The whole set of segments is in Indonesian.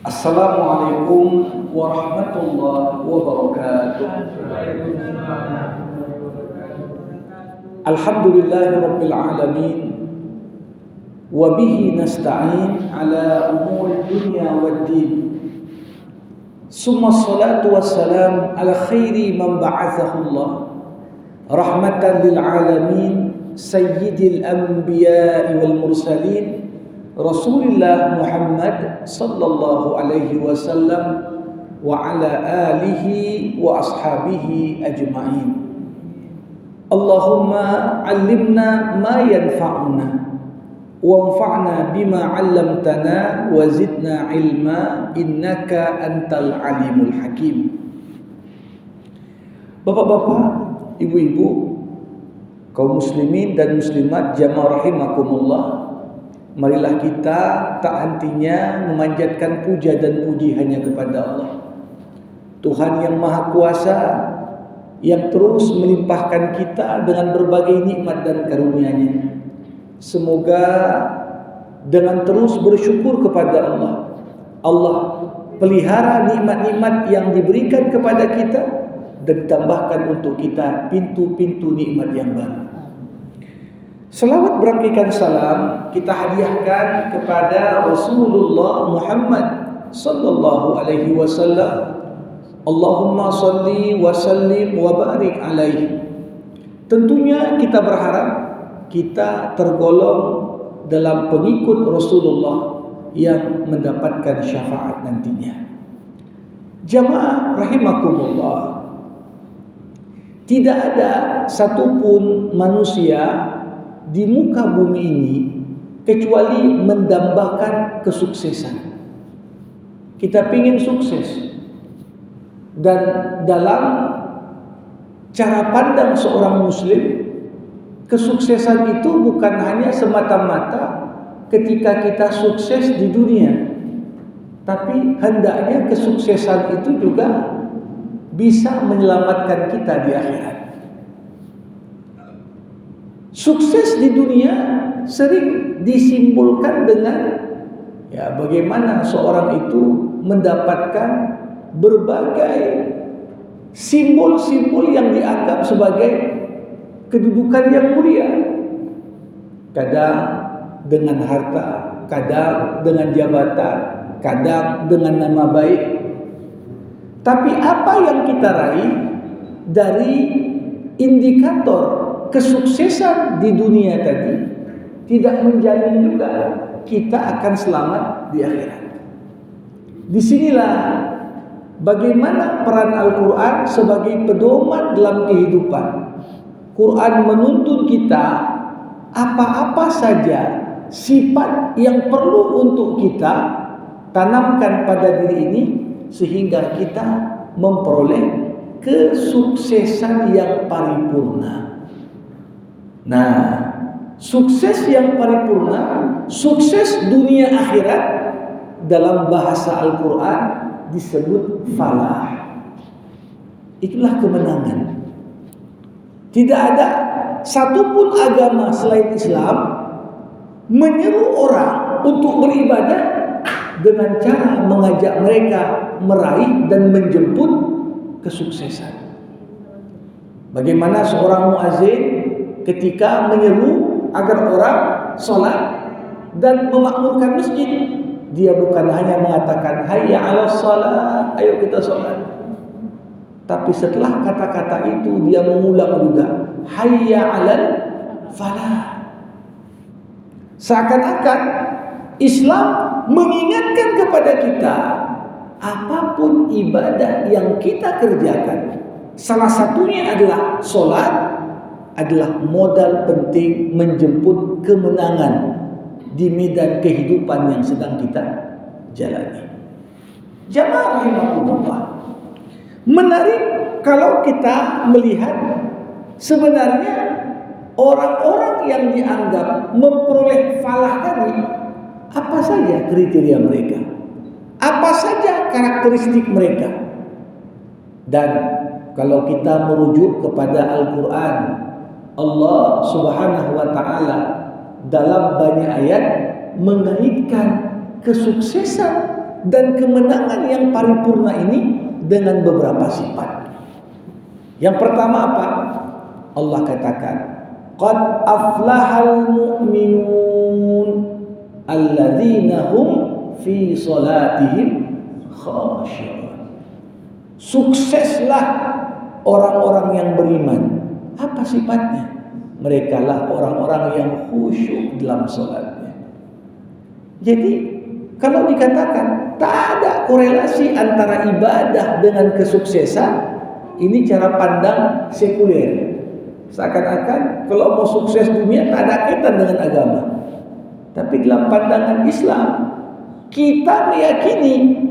Assalamualaikum warahmatullahi wabarakatuh. Alhamdulillahirabbil alamin wa bihi nasta'in ala umuri dunya waddin. Summa salatu wassalam ala khairi man ba'athahu Allah rahmatan lil alamin sayyidil anbiya'i wal mursalin Rasulullah Muhammad sallallahu alaihi wasallam wa ala alihi wa ashabihi ajma'in. Allahumma 'allimna ma yanfa'una wanfa'na bima 'allamtana wa zidna 'ilma innaka antal alimul hakim. Bapak-bapak, ibu-ibu, kaum muslimin dan muslimat jamaah rahimakumullah, marilah kita tak hentinya memanjatkan puja dan puji hanya kepada Allah, Tuhan yang Maha Kuasa, yang terus melimpahkan kita dengan berbagai nikmat dan karunia-Nya. Semoga dengan terus bersyukur kepada Allah, Allah pelihara nikmat-nikmat yang diberikan kepada kita dan tambahkan untuk kita pintu-pintu nikmat yang baru. Selawat berangkikan salam kita hadiahkan kepada Rasulullah Muhammad sallallahu alaihi wasallam. Allahumma salli wa sallim wa barik alaihi. Tentunya kita berharap kita tergolong dalam pengikut Rasulullah yang mendapatkan syafaat nantinya. Jamaah rahimakumullah, tidak ada satupun manusia di muka bumi ini kecuali mendambakan kesuksesan. Kita ingin sukses, dan dalam cara pandang seorang muslim, kesuksesan itu bukan hanya semata-mata ketika kita sukses di dunia, tapi hendaknya kesuksesan itu juga bisa menyelamatkan kita di akhirat. Sukses di dunia sering disimbolkan dengan bagaimana seorang itu mendapatkan berbagai simbol-simbol yang dianggap sebagai kedudukan yang mulia. Kadang dengan harta, kadang dengan jabatan, kadang dengan nama baik. Tapi apa yang kita raih dari indikator kesuksesan di dunia tadi tidak menjamin juga kita akan selamat di akhirat. Disinilah bagaimana peran Al-Quran sebagai pedoman dalam kehidupan. Quran menuntun kita apa-apa saja sifat yang perlu untuk kita tanamkan pada diri ini sehingga kita memperoleh kesuksesan yang paripurna. Nah, sukses yang paripurna, sukses dunia akhirat, dalam bahasa Al-Quran disebut falah. Itulah kemenangan. Tidak ada satupun agama selain Islam menyeru orang untuk beribadah dengan cara mengajak mereka meraih dan menjemput kesuksesan. Bagaimana seorang muazzin ketika menyeru agar orang sholat dan memakmurkan masjid, dia bukan hanya mengatakan hayya 'alas shalah, ayo kita sholat, tapi setelah kata-kata itu dia mengulang juga hayya 'alal falah. Seakan-akan Islam mengingatkan kepada kita, apapun ibadah yang kita kerjakan, salah satunya adalah sholat, adalah modal penting menjemput kemenangan di medan kehidupan yang sedang kita jalani. Jamaah rahimakumullah, menarik kalau kita melihat sebenarnya orang-orang yang dianggap memperoleh falah tadi, apa saja kriteria mereka, apa saja karakteristik mereka. Dan kalau kita merujuk kepada Al-Quran, Allah Subhanahu wa ta'ala dalam banyak ayat mengaitkan kesuksesan dan kemenangan yang paripurna ini dengan beberapa sifat. Yang pertama apa? Allah katakan, qad aflahal mu'minun alladzina hum fi salatihim khashi'un. Sukseslah orang-orang yang beriman. Apa sifatnya? Mereka lah orang-orang yang khusyuk dalam salatnya. Jadi kalau dikatakan tak ada korelasi antara ibadah dengan kesuksesan, ini cara pandang sekuler. Seakan-akan kalau mau sukses dunia tak ada kaitan dengan agama. Tapi dalam pandangan Islam, kita meyakini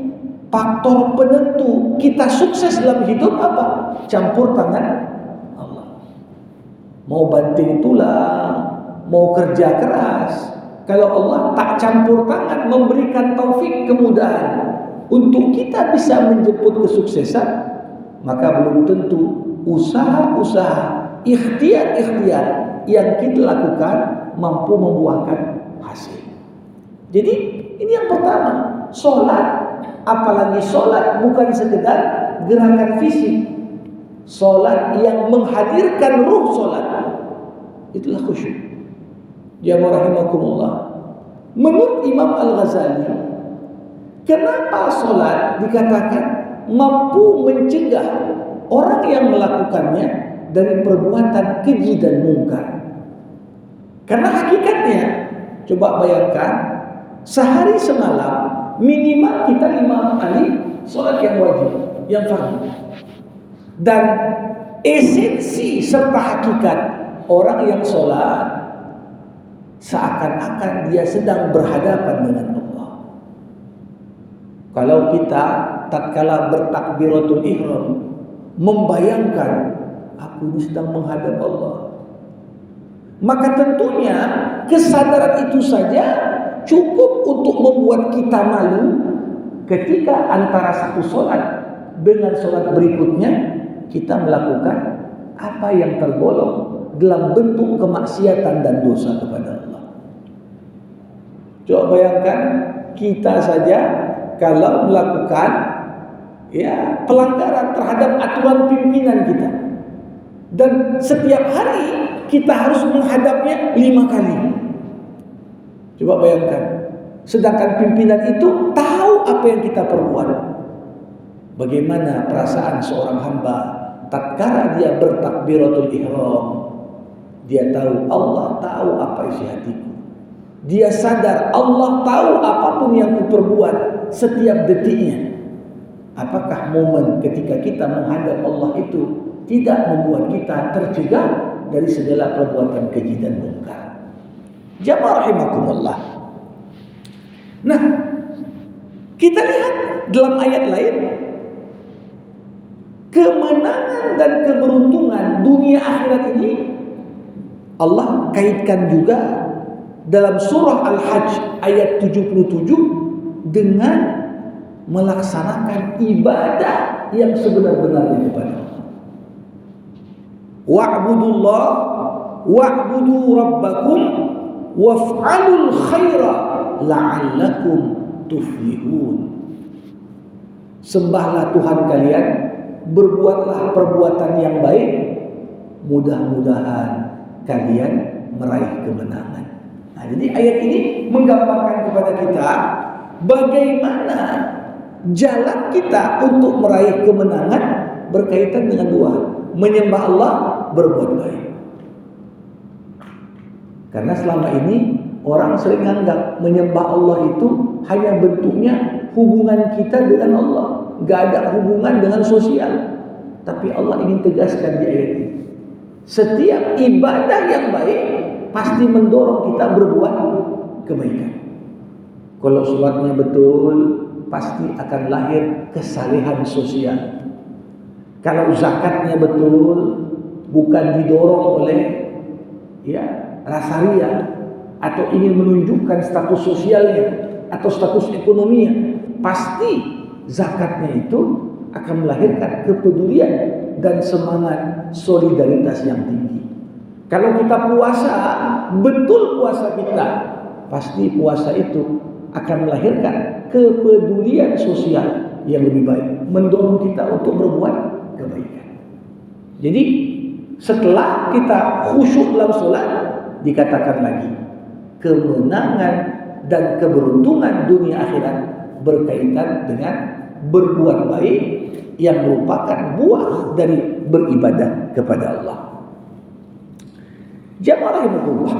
faktor penentu kita sukses dalam hidup apa? Campur tangan Allah. Mau banting tulang, mau kerja keras, kalau Allah tak campur tangan memberikan taufik kemudahan untuk kita bisa menjemput kesuksesan, maka belum tentu usaha-usaha, ikhtiar-ikhtiar yang kita lakukan mampu membuahkan hasil. Jadi ini yang pertama, sholat, apalagi sholat bukan sekedar gerakan fisik. Sholat yang menghadirkan ruh sholat, itulah khusyuk. Jamaah rahimakumullah. Menurut Imam Al-Ghazali, kenapa sholat dikatakan mampu mencegah orang yang melakukannya dari perbuatan keji dan mungkar? Karena hakikatnya, coba bayangkan, sehari semalam minimal kita 5 kali sholat yang wajib, yang fardu. Dan esensi serta hakikat orang yang sholat seakan-akan dia sedang berhadapan dengan Allah. Kalau kita tatkala bertakbiratul ihram membayangkan aku ini sedang menghadap Allah, maka tentunya kesadaran itu saja cukup untuk membuat kita malu ketika antara satu sholat dengan sholat berikutnya kita melakukan apa yang tergolong dalam bentuk kemaksiatan dan dosa kepada Allah. Coba bayangkan kita saja kalau melakukan pelanggaran terhadap aturan pimpinan kita, dan setiap hari kita harus menghadapnya 5 kali. Coba bayangkan, sedangkan pimpinan itu tahu apa yang kita perbuat. Bagaimana perasaan seorang hamba tatkala dia bertakbiratul ihram? Dia tahu Allah tahu apa isi hatiku. Dia sadar Allah tahu apapun yang kuperbuat setiap detiknya. Apakah momen ketika kita menghadap Allah itu tidak membuat kita tercegah dari segala perbuatan keji dan mungkar? Jamaah rahimakumullah. Nah, kita lihat dalam ayat lain, kemenangan dan keberuntungan dunia akhirat ini Allah kaitkan juga dalam surah Al-Hajj ayat 77 dengan melaksanakan ibadah yang sebenar-benarnya kepada Allah. Wa'budullah wa'budu rabbakum waf'alul khaira la'allakum tuflihun. Sembahlah Tuhan kalian, berbuatlah perbuatan yang baik, mudah-mudahan kalian meraih kemenangan. Nah, jadi ayat ini menggambarkan kepada kita bagaimana jalan kita untuk meraih kemenangan berkaitan dengan 2: menyembah Allah, berbuat baik. Karena selama ini orang sering anggap menyembah Allah itu hanya bentuknya hubungan kita dengan Allah, gak ada hubungan dengan sosial. Tapi Allah ingin tegaskan di ayat ini, setiap ibadah yang baik pasti mendorong kita berbuat kebaikan. Kalau sholatnya betul, pasti akan lahir kesalehan sosial. Kalau zakatnya betul, bukan didorong oleh rasa ria atau ingin menunjukkan status sosialnya atau status ekonominya, pasti zakatnya itu akan melahirkan kepedulian dan semangat solidaritas yang tinggi. Kalau kita puasa, betul puasa kita, pasti puasa itu akan melahirkan kepedulian sosial yang lebih baik, mendorong kita untuk berbuat kebaikan. Jadi setelah kita khusyuk dalam sholat, dikatakan lagi kemenangan dan keberuntungan dunia akhirat berkaitan dengan berbuat baik yang merupakan buah dari beribadah kepada Allah. Jamaah rahimahullah,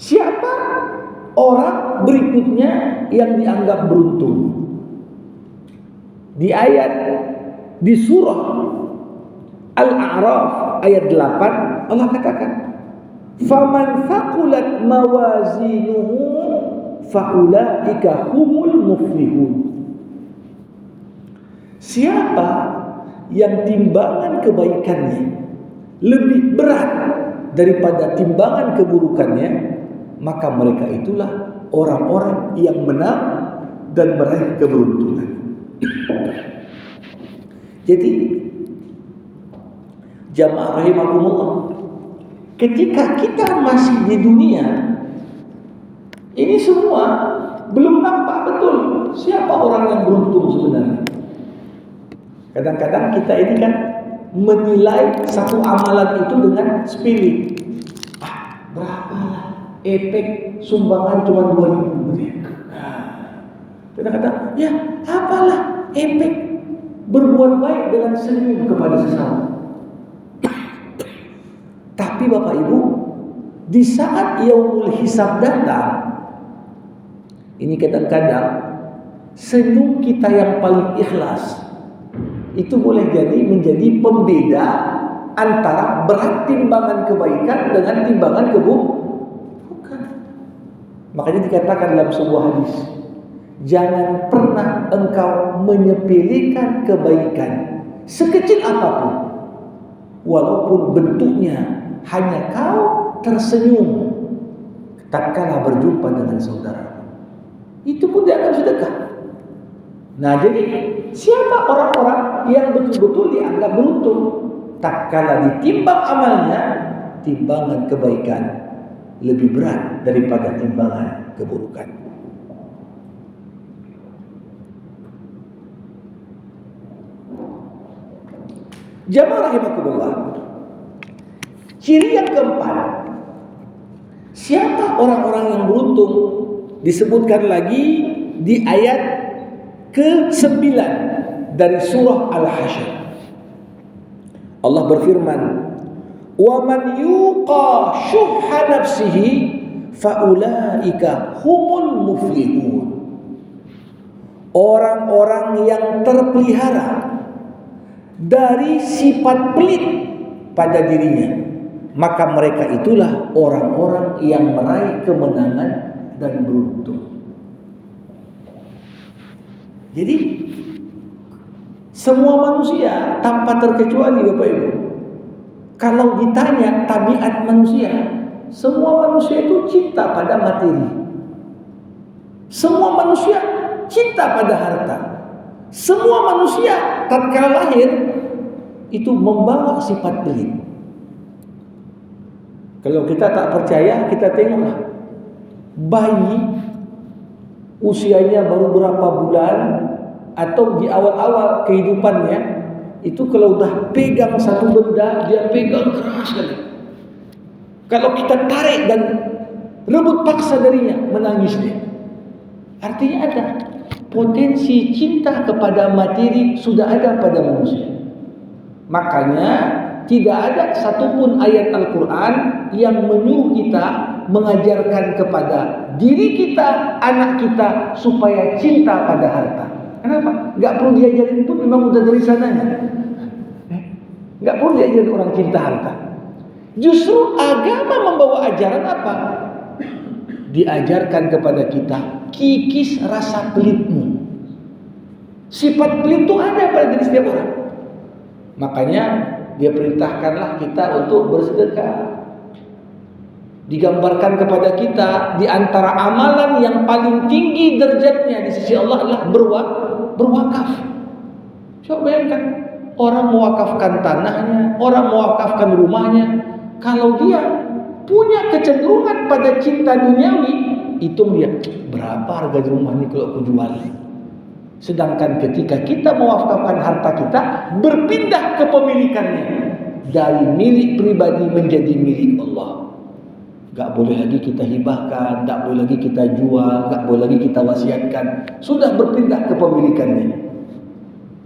siapa orang berikutnya yang dianggap beruntung? Di ayat di surah Al-A'raf ayat 8 Allah katakan, "Faman thaqulat mawazinuhu faulaika humul muflihun." Siapa yang timbangan kebaikannya lebih berat daripada timbangan keburukannya, maka mereka itulah orang-orang yang menang dan meraih keberuntungan. Jadi jamaah rahimakumullah, ketika kita masih di dunia ini semua belum nampak betul siapa orang yang beruntung sebenarnya. Kadang-kadang kita ini kan menilai satu amalan itu dengan sepele. Berapalah efek sumbangan cuma 2.000. Kadang-kadang, ya apalah efek berbuat baik dengan senyum kepada sesama. Tapi Bapak Ibu, di saat yaumul hisab datang, ini kadang-kadang senyum kita yang paling ikhlas itu boleh jadi menjadi pembeda antara berat timbangan kebaikan dengan timbangan keburukan. Makanya dikatakan dalam sebuah hadis, jangan pernah engkau menyepelekan kebaikan sekecil apapun, walaupun bentuknya hanya kau tersenyum tatkala berjumpa dengan saudara. Itu pun dianggap sedekah. Nah, jadi siapa orang-orang yang betul-betul dianggap beruntung? Tatkala ditimbang amalnya, timbangan kebaikan lebih berat daripada timbangan keburukan. Jamaah rahimakumullah, ciri yang keempat, siapa orang-orang yang beruntung? Disebutkan lagi di ayat ke-9 dari surah Al-Hasyr. Allah berfirman, "Wa man yuqa syuhha nafsihi faulaika humul muflihun." Orang-orang yang terpelihara dari sifat pelit pada dirinya, maka mereka itulah orang-orang yang meraih kemenangan dan beruntung. Jadi semua manusia tanpa terkecuali Bapak Ibu, kalau ditanya tabiat manusia, semua manusia itu cinta pada materi. Semua manusia cinta pada harta. Semua manusia tatkala lahir itu membawa sifat pelit. Kalau kita tak percaya, kita tengoklah bayi usianya baru berapa bulan atau di awal-awal kehidupannya itu kalau dah pegang satu benda, dia pegang keras sekali. Kalau kita tarik dan rebut paksa darinya, menangis dia. Artinya ada potensi cinta kepada materi sudah ada pada manusia. Makanya tidak ada satupun ayat Al-Quran yang menyuruh kita mengajarkan kepada diri kita, anak kita supaya cinta pada harta. Kenapa? Gak perlu diajarin pun, memang udah dari sananya. Gak perlu diajarin orang cinta harta. Justru agama membawa ajaran apa? Diajarkan kepada kita, kikis rasa pelitmu. Sifat pelit itu ada pada diri setiap orang. Makanya dia perintahkanlah kita untuk bersedekah. Digambarkan kepada kita di antara amalan yang paling tinggi derajatnya di sisi Allah adalah berwakaf. Coba bayangkan, orang mewakafkan tanahnya, orang mewakafkan rumahnya. Kalau dia punya kecenderungan pada cinta duniawi, hitung dia, berapa harga rumah ini kalau aku jual. Sedangkan ketika kita mewakafkan harta kita, berpindah kepemilikannya dari milik pribadi menjadi milik Allah. Gak boleh lagi kita hibahkan, gak boleh lagi kita jual, gak boleh lagi kita wasiatkan. Sudah berpindah kepemilikannya.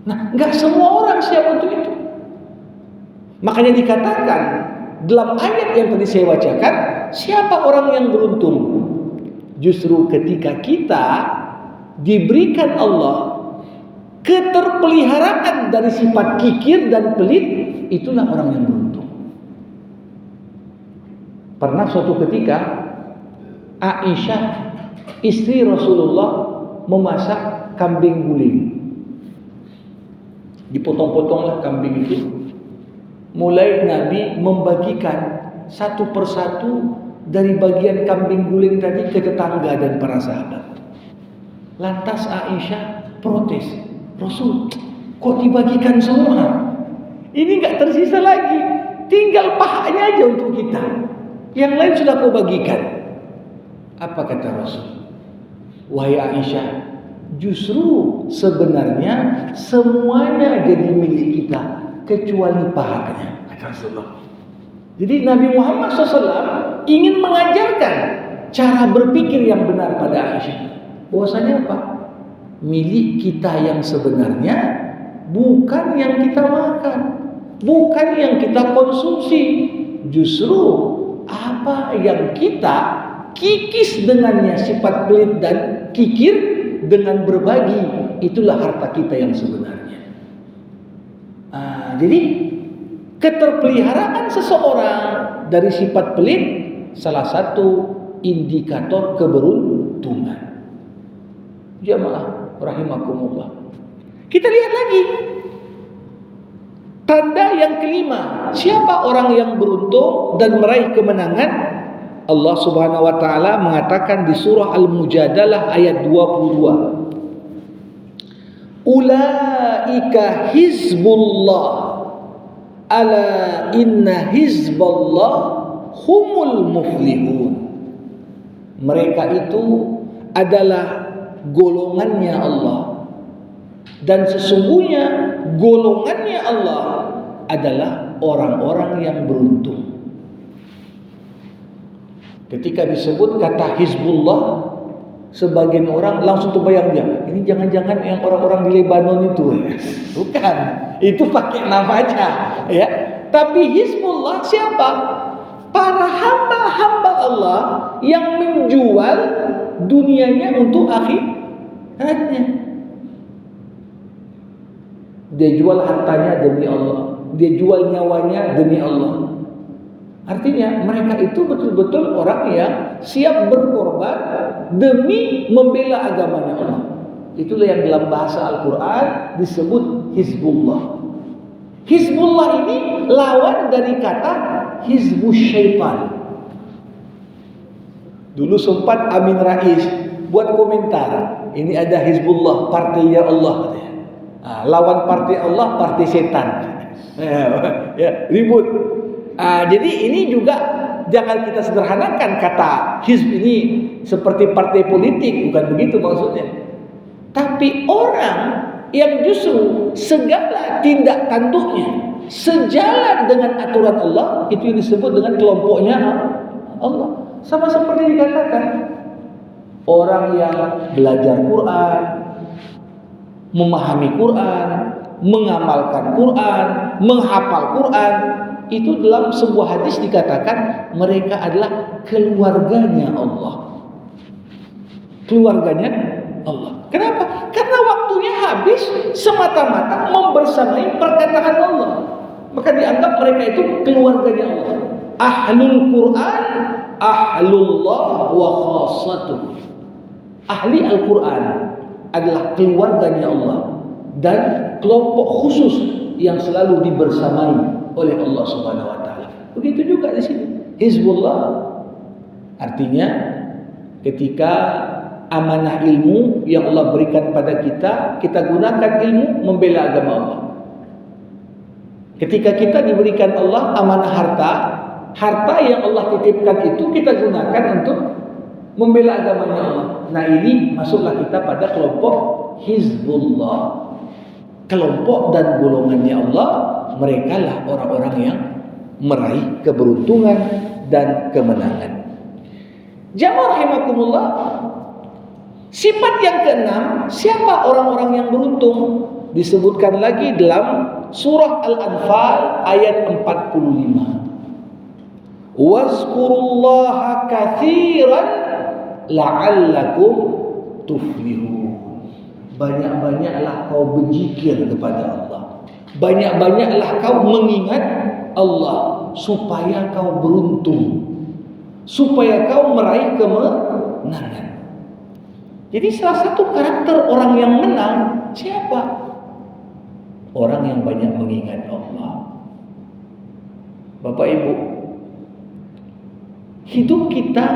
Nah, gak semua orang siap untuk itu. Makanya dikatakan dalam ayat yang tadi saya bacakan, siapa orang yang beruntung? Justru ketika kita diberikan Allah keterpeliharaan dari sifat kikir dan pelit, itulah orang yang beruntung. Pernah suatu ketika Aisyah, istri Rasulullah, memasak kambing guling. Dipotong-potonglah kambing itu. Mulai Nabi membagikan satu persatu dari bagian kambing guling tadi ke tetangga dan para sahabat. Lantas Aisyah protes, Rasul, kok dibagikan semua? Ini gak tersisa lagi, tinggal pahanya aja untuk kita. Yang lain sudah kau bagikan. Apa kata Rasul? Wahai Aisyah, justru sebenarnya semuanya jadi milik kita kecuali pahanya, kata Rasulullah. Jadi Nabi Muhammad SAW ingin mengajarkan cara berpikir yang benar pada Aisyah. Bahwasanya apa? Milik kita yang sebenarnya bukan yang kita makan, bukan yang kita konsumsi. Justru apa yang kita kikis dengannya, sifat pelit dan kikir dengan berbagi, itulah harta kita yang sebenarnya. Jadi keterpeliharaan seseorang dari sifat pelit salah satu indikator keberuntungan. Jamaah rahimakumullah. Kita lihat lagi tanda yang kelima, siapa orang yang beruntung dan meraih kemenangan? Allah Subhanahu wa taala mengatakan di surah Al-Mujadalah ayat 22. Ulaika hizbullah ala inna hizballah humul muflihun. Mereka itu adalah golongannya Allah, dan sesungguhnya golongannya Allah adalah orang-orang yang beruntung. Ketika disebut kata Hizbullah, sebagian orang langsung terbayang dia, ini jangan-jangan yang orang-orang di Lebanon itu. Bukan, itu pakai nama aja, ya. Tapi Hizbullah siapa? Para hamba-hamba Allah yang menjual dunianya untuk akhiratnya. Dia jual hartanya demi Allah, dia jual nyawanya demi Allah. Artinya mereka itu betul-betul orang yang siap berkorban demi membela agamanya Allah. Itulah yang dalam bahasa Al-Quran disebut Hizbullah. Hizbullah ini lawan dari kata Hizbus Syaitan. Dulu sempat Amin Rais buat komentar, ini ada Hizbullah, partainya Allah. Lawan partai Allah, partai setan. Ya, ribut. Jadi ini juga jangan kita sederhanakan kata hizb ini seperti partai politik, bukan begitu maksudnya. Tapi orang yang justru segala tindak tanduknya sejalan dengan aturan Allah, itu yang disebut dengan kelompoknya Allah. Sama seperti dikatakan orang yang belajar Quran, memahami Quran, mengamalkan Quran, menghafal Quran, itu dalam sebuah hadis dikatakan mereka adalah keluarganya Allah. Keluarganya Allah. Kenapa? Karena waktunya habis semata-mata membersamai perkataan Allah. Maka dianggap mereka itu keluarganya Allah. Ahlul Quran, ahlullah wa khassatuh. Ahli Al-Quran adalah keluarganya Allah dan kelompok khusus yang selalu dibersamai oleh Allah Subhanahu wa taala. Begitu juga di sini. Hizbullah artinya ketika amanah ilmu yang Allah berikan pada kita, kita gunakan ilmu membela agama Allah. Ketika kita diberikan Allah amanah harta, harta yang Allah titipkan itu kita gunakan untuk membela agamanya Allah. Nah ini masuklah kita pada kelompok Hizbullah. Kelompok dan golongannya Allah, mereka lah orang-orang yang meraih keberuntungan dan kemenangan. Jamaah rahimakumullah, sifat yang keenam, siapa orang-orang yang beruntung? Disebutkan lagi dalam surah Al-Anfal ayat 45. Wazkurullaha katsiran la'allakum tuflihun. Banyak-banyaklah kau berzikir kepada Allah. Banyak-banyaklah kau mengingat Allah supaya kau beruntung, supaya kau meraih kemenangan. Jadi salah satu karakter orang yang menang siapa? Orang yang banyak mengingat Allah. Bapak Ibu, hidup kita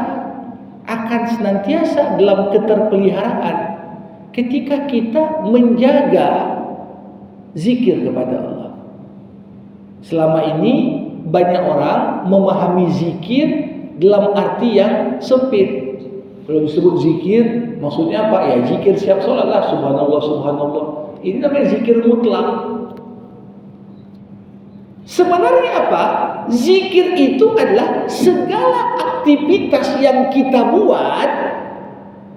akan senantiasa dalam keterpeliharaan ketika kita menjaga zikir kepada Allah. Selama ini banyak orang memahami zikir dalam arti yang sempit. Kalau disebut zikir, maksudnya apa? Ya zikir siap sholat lah, subhanallah, subhanallah. Ini namanya zikir mutlak. Sebenarnya apa? Zikir itu adalah segala aktivitas yang kita buat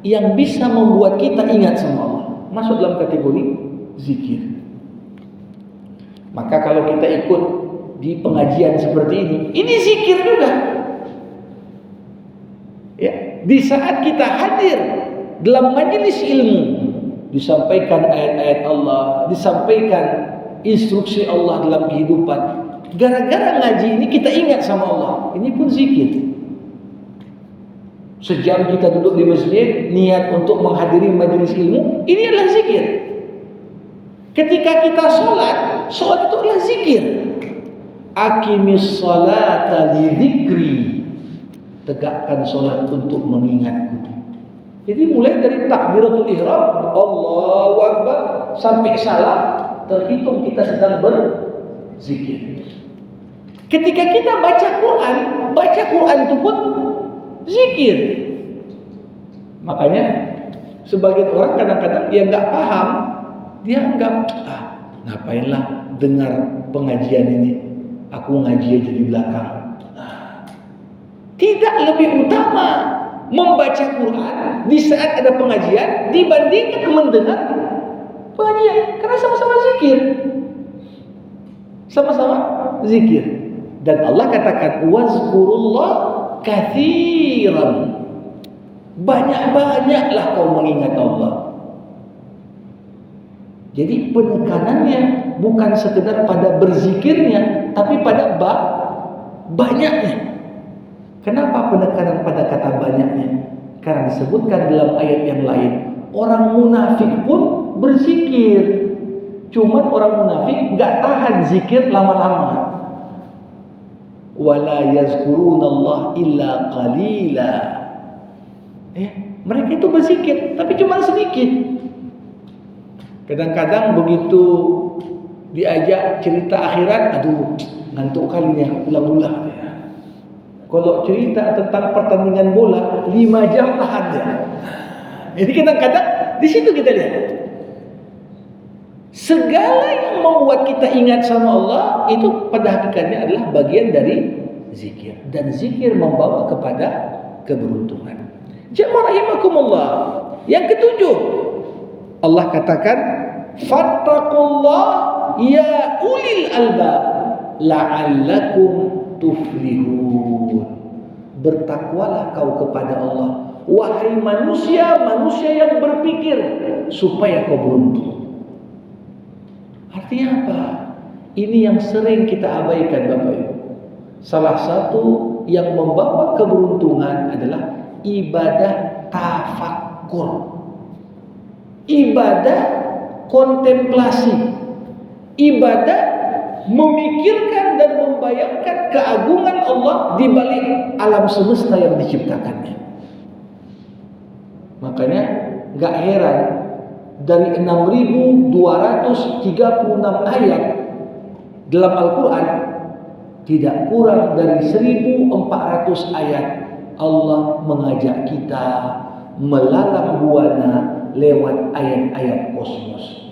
yang bisa membuat kita ingat sama Allah. Masuk dalam kategori zikir. Maka kalau kita ikut di pengajian seperti ini zikir juga. Ya, di saat kita hadir dalam majelis ilmu, disampaikan ayat-ayat Allah, disampaikan instruksi Allah dalam kehidupan. Gara-gara ngaji ini kita ingat sama Allah. Ini pun zikir. Sejam kita duduk di masjid, niat untuk menghadiri majelis ilmu, ini adalah zikir. Ketika kita sholat itu adalah zikir. Aqimis sholata li dzikri. Tegakkan sholat untuk mengingatku. Jadi mulai dari takbiratul ihram, Allahu Akbar, sampai salam, terhitung kita sedang berzikir. Ketika kita baca Quran itu pun zikir. Makanya sebagian orang kadang-kadang dia nggak paham, dia anggap ngapainlah dengar pengajian ini, aku ngaji aja di belakang. Tidak lebih utama membaca Quran di saat ada pengajian dibandingkan mendengar pengajian, karena sama-sama zikir. Sama-sama zikir. Dan Allah katakan wazkurullah katsiran. Banyak-banyaklah kau mengingat Allah. Jadi penekanannya bukan sekedar pada berzikirnya, tapi pada banyaknya. Kenapa penekanan pada kata banyaknya? Karena disebutkan dalam ayat yang lain, orang munafik pun berzikir. Cuman orang munafik enggak tahan zikir lama-lama. Wala yazkurunallah illa qalila. Mereka itu berzikir, tapi cuma sedikit. Kadang-kadang begitu diajak cerita akhirat, aduh ngantuk kali nih, ulang-ulang. Kalau cerita tentang pertandingan bola 5 jam tahan dia. Jadi kadang-kadang di situ kita lihat segala yang membuat kita ingat sama Allah itu pada hakikatnya adalah bagian dari zikir, dan zikir membawa kepada keberuntungan. Jamaah rahimakumullah. Yang ketujuh, Allah katakan fattaqullah ya ulil albab la'allakum tuflihun. Bertakwalah kau kepada Allah, wahai manusia yang berpikir, supaya kau beruntung. Artinya apa? Ini yang sering kita abaikan Bapak Ibu. Salah satu yang membawa keberuntungan adalah ibadah tafakkur, ibadah kontemplasi, ibadah memikirkan dan membayangkan keagungan Allah di balik alam semesta yang diciptakannya. Makanya gak heran dari 6.236 ayat dalam Al-Quran, tidak kurang dari 1.400 ayat Allah mengajak kita melalang buana lewat ayat-ayat kosmos.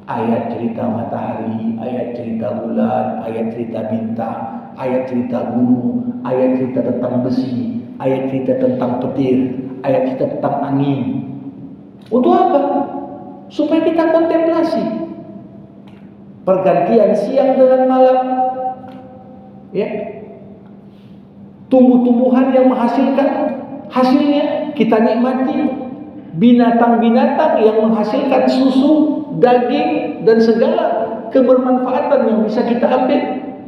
Ayat cerita matahari, ayat cerita bulan, ayat cerita bintang, ayat cerita gunung, ayat cerita tentang besi, ayat cerita tentang petir, ayat cerita tentang angin. Untuk apa? Supaya kita kontemplasi pergantian siang dengan malam, ya, tumbuh-tumbuhan yang menghasilkan hasilnya kita nikmati, binatang-binatang yang menghasilkan susu, daging, dan segala kebermanfaatan yang bisa kita ambil.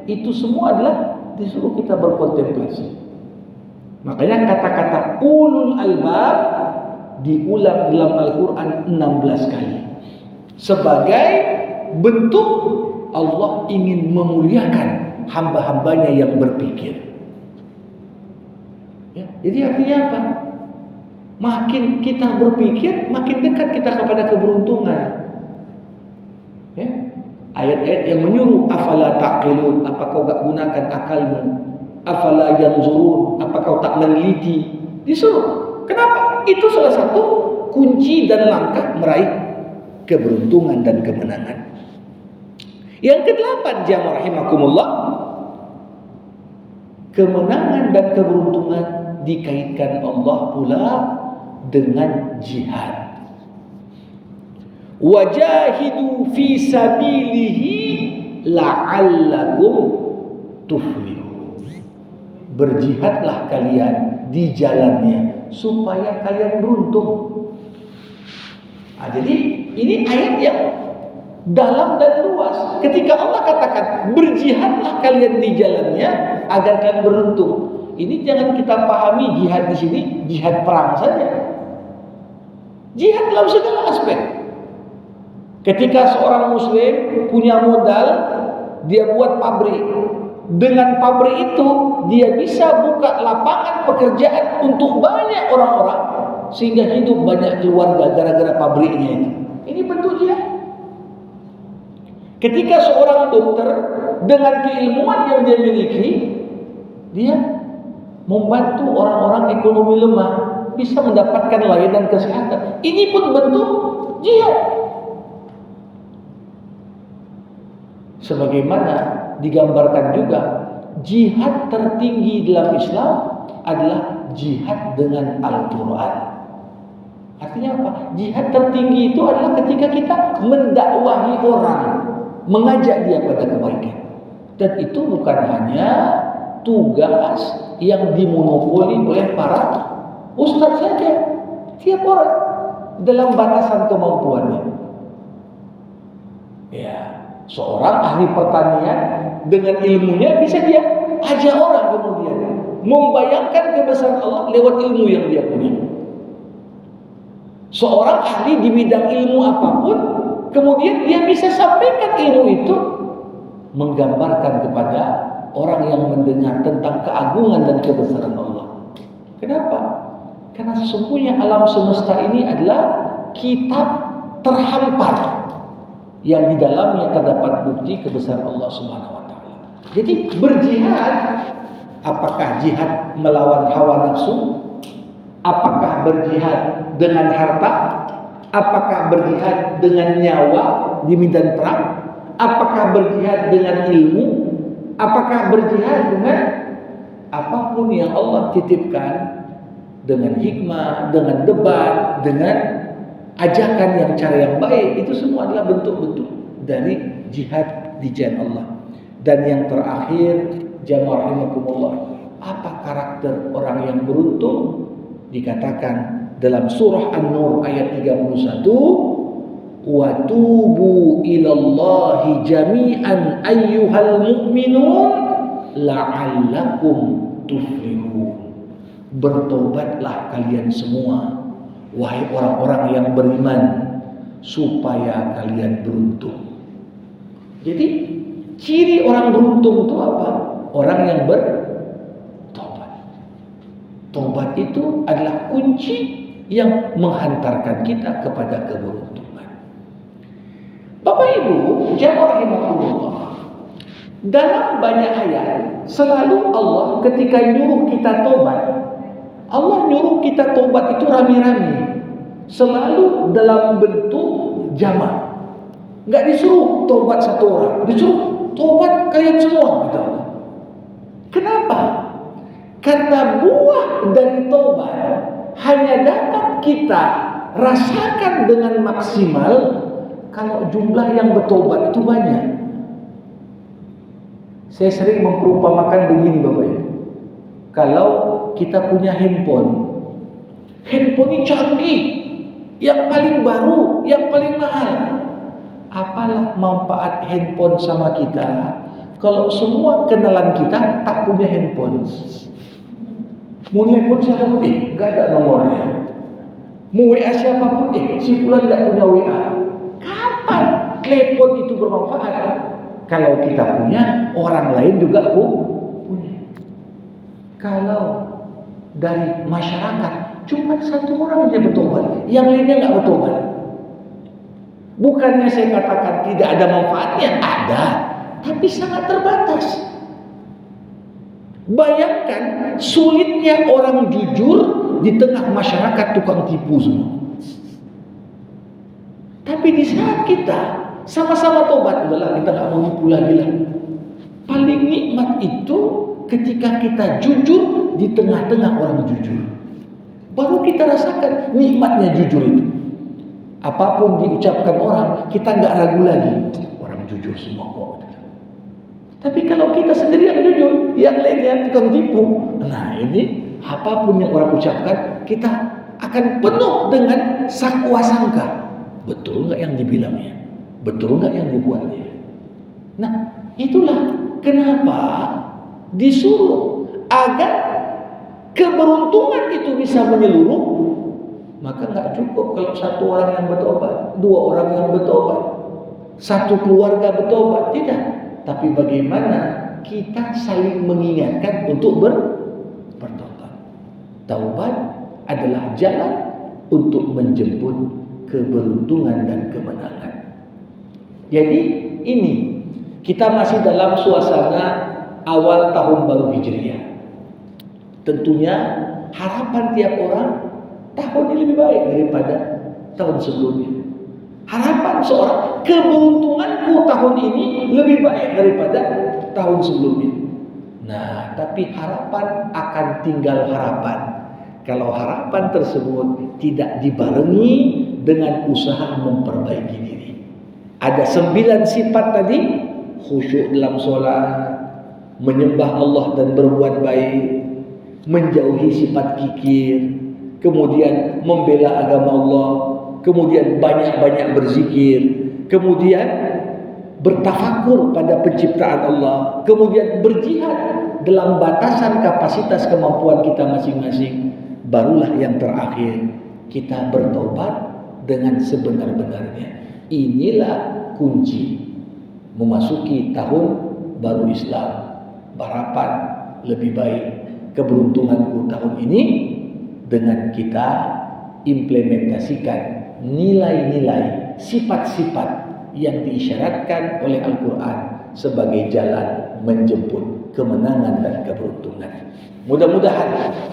Itu semua adalah disuruh kita berkontemplasi. Makanya kata-kata ulul albab diulang dalam Al-Quran 16 kali sebagai bentuk Allah ingin memuliakan hamba-hambanya yang berpikir. Ya, jadi artinya apa? Makin kita berpikir, makin dekat kita kepada keberuntungan. Ya? Ayat-ayat yang menyuruh afala taqilun, apa kau tak gunakan akalmu? Afala yanzurun, apa kau tak meneliti? Disuruh. Kenapa? Itu salah satu kunci dan langkah meraih keberuntungan dan kemenangan. Yang kedelapan, jamaah rahimakumullah, kemenangan dan keberuntungan dikaitkan Allah pula dengan jihad. Wajahidu fi sabilihi la'allakum tuflihun. Berjihadlah kalian di jalannya supaya kalian beruntung. Nah, jadi ini ayat yang dalam dan luas. Ketika Allah katakan berjihadlah kalian di jalannya agar kalian beruntung, ini jangan kita pahami jihad di sini jihad perang saja. Jihad dalam segala aspek. Ketika seorang muslim punya modal, dia buat pabrik. Dengan pabrik itu dia bisa buka lapangan pekerjaan untuk banyak orang-orang sehingga hidup banyak keluarga gara-gara pabriknya itu. Ini bentuk jihad. Ketika seorang dokter dengan keilmuan yang dia miliki, dia membantu orang-orang ekonomi lemah bisa mendapatkan layanan kesehatan. Ini pun bentuk jihad. Sebagaimana digambarkan juga, jihad tertinggi dalam Islam adalah jihad dengan Al-Quran. Artinya apa? Jihad tertinggi itu adalah ketika kita mendakwahi orang, mengajak dia pada kebaikan. Dan itu bukan hanya tugas yang dimonopoli oleh para ustaz saja. Tiap orang dalam batasan kemampuannya. Ya, seorang ahli pertanian dengan ilmunya bisa dia ajak orang kemudian membayangkan kebesaran Allah lewat ilmu yang dia punya. Seorang ahli di bidang ilmu apapun, kemudian dia bisa sampaikan ilmu itu menggambarkan kepada orang yang mendengar tentang keagungan dan kebesaran Allah. Kenapa? Karena sesungguhnya alam semesta ini adalah kitab terhampar yang di dalamnya terdapat bukti kebesaran Allah Subhanahu wa taala. Jadi berjihad, apakah jihad melawan hawa nafsu? Apakah berjihad dengan harta? Apakah berjihad dengan nyawa di medan perang? Apakah berjihad dengan ilmu? Apakah berjihad dengan apapun yang Allah titipkan, dengan hikmah, dengan debat, dengan ajakan yang cara yang baik? Itu semua adalah bentuk-bentuk dari jihad di jalan Allah. Dan yang terakhir, jamaah rahimakumullah, apa karakter orang yang beruntung? Dikatakan dalam surah An-Nur ayat 31, wa tubu ilallahi jami'an ayyuhal mu'minun la'allakum tuflihun. Bertobatlah kalian semua, wahai orang-orang yang beriman, supaya kalian beruntung. Jadi ciri orang beruntung itu apa? Orang yang bertobat. Tobat itu adalah kunci yang menghantarkan kita kepada keberuntungan. Bapak Ibu, jamaah rahimakumullah, dalam banyak ayat selalu Allah ketika nyuruh kita tobat, Allah nyuruh kita tobat itu rame-rame, selalu dalam bentuk jamak. Nggak disuruh tobat satu orang, disuruh tobat kalian semua, kata Allah. Kenapa? Karena buah dari tobat hanya dapat kita rasakan dengan maksimal kalau jumlah yang bertobat itu banyak. Saya sering memperumpamakan begini Bapak Ibu. Kalau kita punya handphone ini canggih, yang paling baru, yang paling mahal. Apalah manfaat handphone sama kita kalau semua kenalan kita tak punya handphone? Mau handphone siapa pun, gak ada nomornya. Mau WA siapapun, si Fulan gak punya WA. Kapan telepon itu bermanfaat? Kalau kita punya, orang lain juga punya. Kalau dari masyarakat cuma satu orang yang bertobat, yang lainnya nggak bertobat. Bukannya saya katakan tidak ada manfaatnya, ada, tapi sangat terbatas. Bayangkan sulitnya orang jujur di tengah masyarakat tukang tipu semua. Tapi di saat kita sama-sama tobat, udahlah kita nggak mau nipu lagi lah. Paling nikmat itu ketika kita jujur di tengah-tengah orang jujur. Baru kita rasakan nikmatnya jujur itu. Apapun diucapkan orang, kita nggak ragu lagi. Orang jujur semua kok. Tapi kalau kita sendiri yang jujur, yang lainnya tukang tipu. Nah ini, apapun yang orang ucapkan, kita akan penuh dengan sakwa sangka. Betul nggak yang dibilangnya? Betul nggak yang dibuatnya? Nah itulah kenapa disuruh agar keberuntungan itu bisa menyeluruh. Maka nggak cukup kalau satu orang yang bertobat, dua orang yang bertobat, satu keluarga bertobat, tidak. Tapi bagaimana kita saling mengingatkan untuk bertobat. Taubat adalah jalan untuk menjemput keberuntungan dan kemenangan. Jadi ini kita masih dalam suasana awal tahun baru Hijriah. Tentunya harapan tiap orang tahun ini lebih baik daripada tahun sebelumnya. Harapan seorang, keberuntunganku tahun ini lebih baik daripada tahun sebelumnya. Nah, tapi harapan akan tinggal harapan kalau harapan tersebut tidak dibarengi dengan usaha memperbaiki diri. Ada 9 sifat tadi: khusyuk dalam sholat, menyembah Allah dan berbuat baik, menjauhi sifat kikir, kemudian membela agama Allah, kemudian banyak-banyak berzikir, kemudian bertafakur pada penciptaan Allah, kemudian berjihad dalam batasan kapasitas kemampuan kita masing-masing. Barulah yang terakhir, kita bertobat dengan sebenar-benarnya. Inilah kunci memasuki tahun baru Islam. Harapan lebih baik keberuntunganku tahun ini dengan kita implementasikan nilai-nilai, sifat-sifat yang diisyaratkan oleh Al-Quran sebagai jalan menjemput kemenangan dan keberuntungan. Mudah-mudahan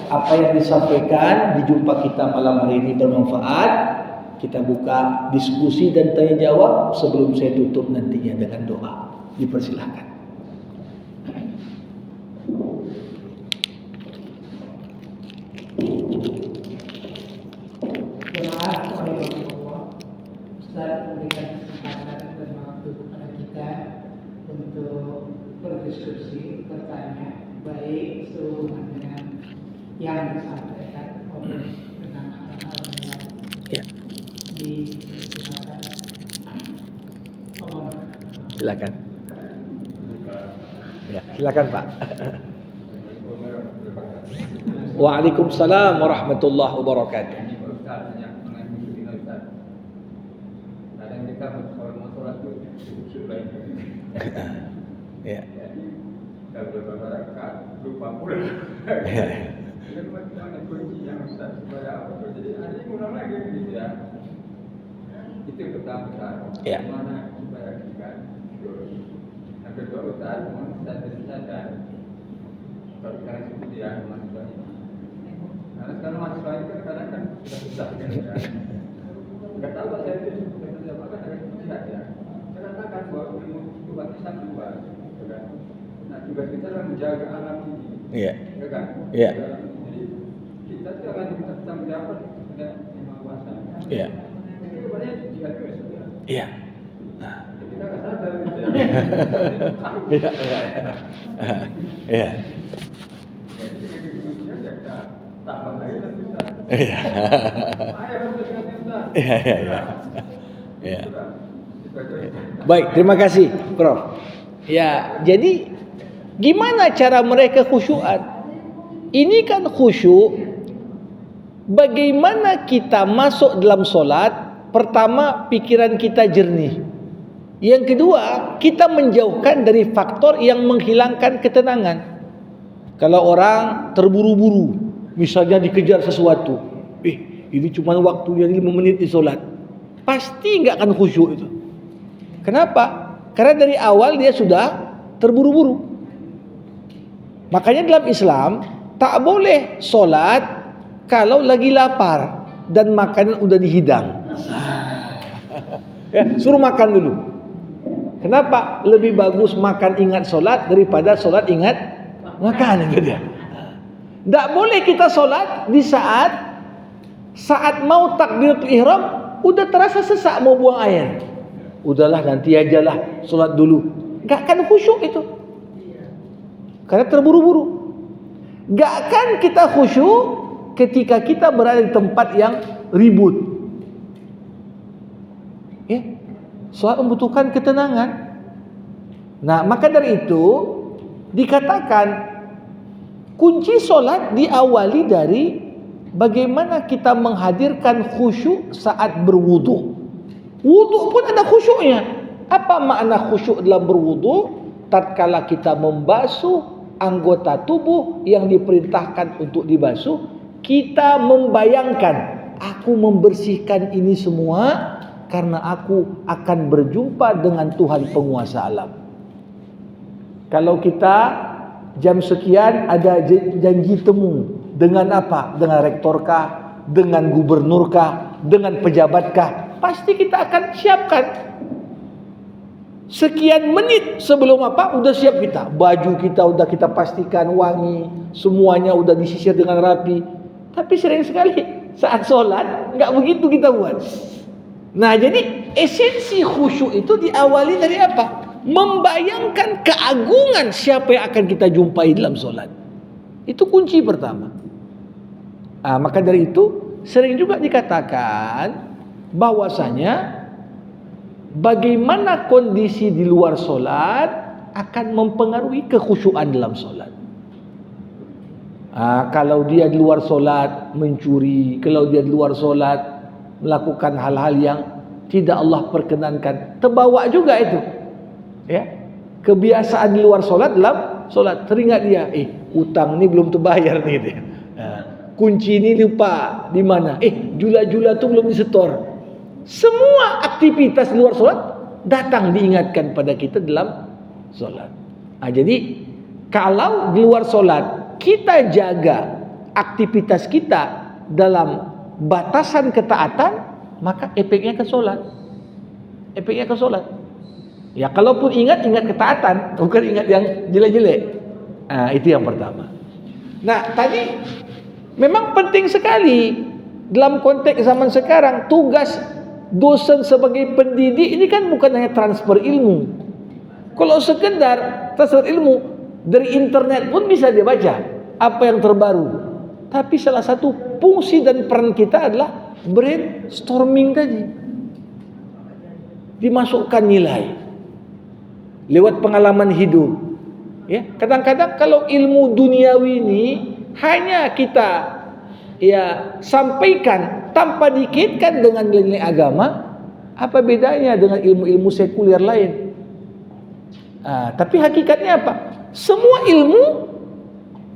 apa yang disampaikan di jumpa kita malam hari ini bermanfaat. Kita buka diskusi dan tanya jawab sebelum saya tutup nantinya dengan doa. Dipersilahkan. Ustaz memberikan kesempatan dan waktu kepada kita untuk berdiskusi, bertanya, baik sehubungan dengan yang disampaikan maupun dengan hal-hal yang disilakan. Silakan. Ya, silakan Pak. Waalaikumsalam warahmatullahi wabarakatuh. Ya. Kalau masyarakat lupa pula. Itu macam kunci yang Ustaz supaya apa? Jadi ada yang ulang lagi gitu ya. Itu yang pertama. Ya. Mana supaya kita yang kedua Ustaz, Ustaz sadar kalau sekarang itu dia manusia ini. Karena sudah susah kan ya. Nggak tahu saya itu seperti apa kan agak jihad ya. Saya katakan bahwa ilmu itu batasan luas, gitu kan. Nah tugas kita adalah menjaga alam ini, Iya. ya kan? Iya. Jadi kita itu akan diminta tanggung jawab kepada yang maha kuasa. Iya. Itu sebenarnya jihad itu sudah. Iya. Kita nggak sadar gitu ya. Iya. Iya. Jadi kemudian ya kita tambah lagi dan kita. Iya. Ayah harus dengan kita. Iya. Iya. Iya. Sudah. Itu aja. Baik, terima kasih, Prof. Ya, jadi gimana cara mereka khusyuan? Ini kan khusyuk. Bagaimana kita masuk dalam solat? Pertama, pikiran kita jernih. Yang kedua, kita menjauhkan dari faktor yang menghilangkan ketenangan. Kalau orang terburu-buru, misalnya dikejar sesuatu, ini cuma waktunya 5 menit di solat, pasti nggak akan khusyuk itu. Kenapa? Karena dari awal dia sudah terburu-buru. Makanya dalam Islam tak boleh solat kalau lagi lapar dan makanan udah dihidang. Ya, suruh makan dulu. Kenapa? Lebih bagus makan ingat solat daripada solat ingat makan, itu dia. Tak boleh kita solat di saat mau takbiratul ihram udah terasa sesak mau buang air. Udahlah nanti ajalah solat dulu. Gak akan khusyuk itu. Karena terburu-buru. Gak akan kita khusyuk ketika kita berada di tempat yang ribut. Ya. Solat membutuhkan ketenangan. Nah, maka dari itu dikatakan kunci solat diawali dari bagaimana kita menghadirkan khusyuk saat berwudu. Wudu pun ada khusyuknya. Apa makna khusyuk dalam berwudu? Tatkala kita membasuh anggota tubuh yang diperintahkan untuk dibasuh, kita membayangkan, aku membersihkan ini semua karena aku akan berjumpa dengan Tuhan penguasa alam. Kalau kita jam sekian ada janji temu dengan apa? Dengan rektorkah? Dengan gubernurkah? Dengan pejabatkah? Pasti kita akan siapkan. Sekian menit sebelum apa? Udah siap kita. Baju kita udah kita pastikan wangi, semuanya udah disisir dengan rapi. Tapi sering sekali saat sholat nggak begitu kita buat. Nah, jadi esensi khusyuk itu diawali dari apa? Membayangkan keagungan siapa yang akan kita jumpai dalam sholat. Itu kunci pertama. Nah, maka dari itu sering juga dikatakan bahwasanya bagaimana kondisi di luar sholat akan mempengaruhi kekhusyuan dalam sholat. Kalau dia di luar sholat mencuri, kalau dia di luar sholat melakukan hal-hal yang tidak Allah perkenankan, terbawa juga itu. Ya, kebiasaan di luar sholat dalam sholat, teringat dia, utang ini belum terbayar nih, gitu. Kunci ini lupa di mana, jula-jula tuh belum disetor. Semua aktivitas di luar sholat datang diingatkan pada kita dalam sholat. Jadi kalau di luar sholat kita jaga aktivitas kita dalam batasan ketaatan, maka efeknya ke sholat. Efeknya ke sholat. Ya, kalaupun ingat ketaatan, bukan ingat yang jelek-jelek. Itu yang pertama. Nah, tadi memang penting sekali dalam konteks zaman sekarang. Tugas dosen sebagai pendidik ini kan bukan hanya transfer ilmu. Kalau sekedar transfer ilmu dari internet pun bisa dia baca apa yang terbaru. Tapi salah satu fungsi dan peran kita adalah brainstorming tadi. Dimasukkan nilai lewat pengalaman hidup. Ya, kadang-kadang kalau ilmu duniawi ini hanya kita sampaikan tanpa dikaitkan dengan nilai agama, apa bedanya dengan ilmu-ilmu sekuler lain? Tapi hakikatnya apa? Semua ilmu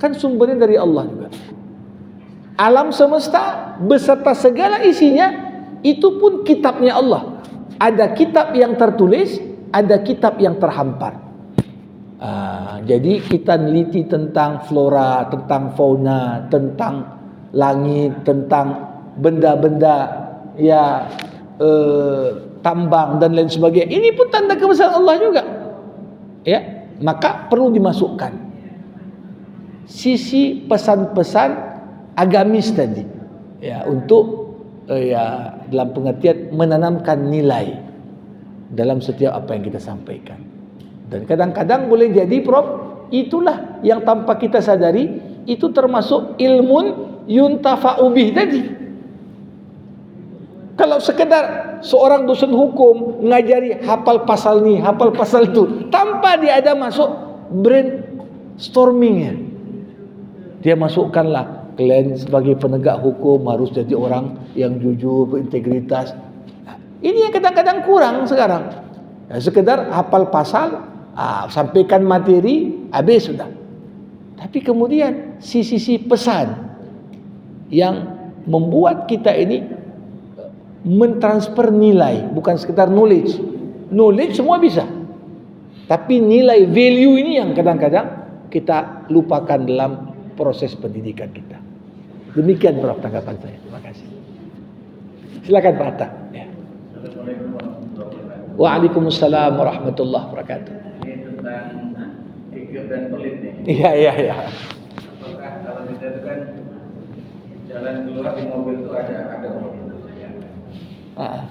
kan sumbernya dari Allah juga. Alam semesta beserta segala isinya itu pun kitabnya Allah. Ada kitab yang tertulis, ada kitab yang terhampar. Jadi kita neliti tentang flora, tentang fauna, tentang langit, tentang benda-benda ya tambang dan lain sebagainya. Ini pun tanda kebesaran Allah juga. Ya, maka perlu dimasukkan sisi pesan-pesan agamis tadi. Ya, untuk ya dalam pengertian menanamkan nilai dalam setiap apa yang kita sampaikan. Dan kadang-kadang boleh jadi Prof, itulah yang tanpa kita sadari itu termasuk ilmun yuntafa'u bih tadi. Kalau sekedar seorang dosen hukum ngajari hafal pasal ni, hafal pasal itu, tanpa dia ada masuk brainstormingnya, dia masukkanlah kalian sebagai penegak hukum harus jadi orang yang jujur, berintegritas. Ini yang kadang-kadang kurang sekarang. Ya, sekedar hafal pasal, sampaikan materi, habis sudah. Tapi kemudian sisi pesan yang membuat kita ini mentransfer nilai, bukan sekedar knowledge. Knowledge semua bisa, tapi nilai value ini yang kadang-kadang kita lupakan dalam proses pendidikan kita. Demikian Prof tanggapan saya. Terima kasih. Silakan Pak Atta. Ya. Waalaikumsalam warahmatullahi wabarakatuh. Ini tentang ikut dan pelit nih. Iya. Apakah kalau kita itu kan jalan keluar di mobil itu ada mobil ya.